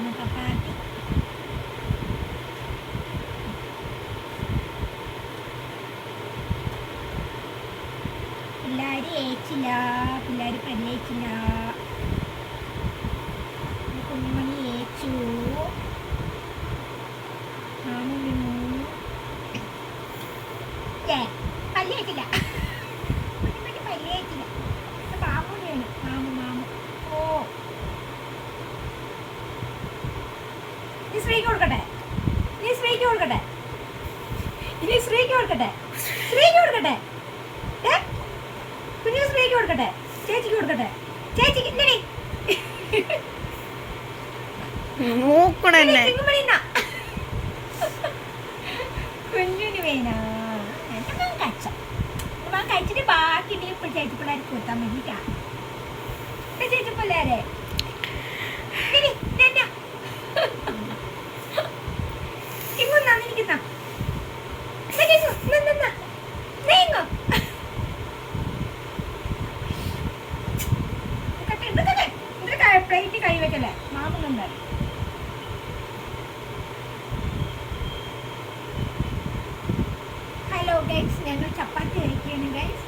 കഴിക്കുകയാണ് ചപ്പാത്തി. പിള്ളേർ ഏച്ചില്ല, പിള്ളേർ പല്ലേച്ചില്ല. കുഞ്ഞുമണി ഏച്ചു, പല്ലേച്ചില്ല, കുഞ്ഞുമണി പല്ലേച്ചില്ല. മാമൂനെയാണ് മാമു. ഓ നീ ശ്രീക്ക് കൊടുക്കട്ടെ, ശ്രീക്ക് കൊടുക്കട്ടെ. കുഞ്ഞു ശ്രീക്ക് കൊടുക്കട്ടെ, ചേച്ചിക്ക് കൊടുക്കട്ടെ. ചേച്ചിക്ക് കുഞ്ഞിന് വേണോ? കഴിച്ചിട്ട് ബാക്കി ഇപ്പോൾ ചേച്ചി പിള്ളേർക്ക് കൊടുത്താൽ മതിട്ടാ. ചേച്ചി പിള്ളേരെ പ്ലേറ്റ് കൈ വെക്കല്ലേ മാമുന്നുണ്ട്. ഹലോ ഗൈസ്, ഞങ്ങൾ ചപ്പാത്തി കഴിക്കുകയാണ് ഗൈസ്.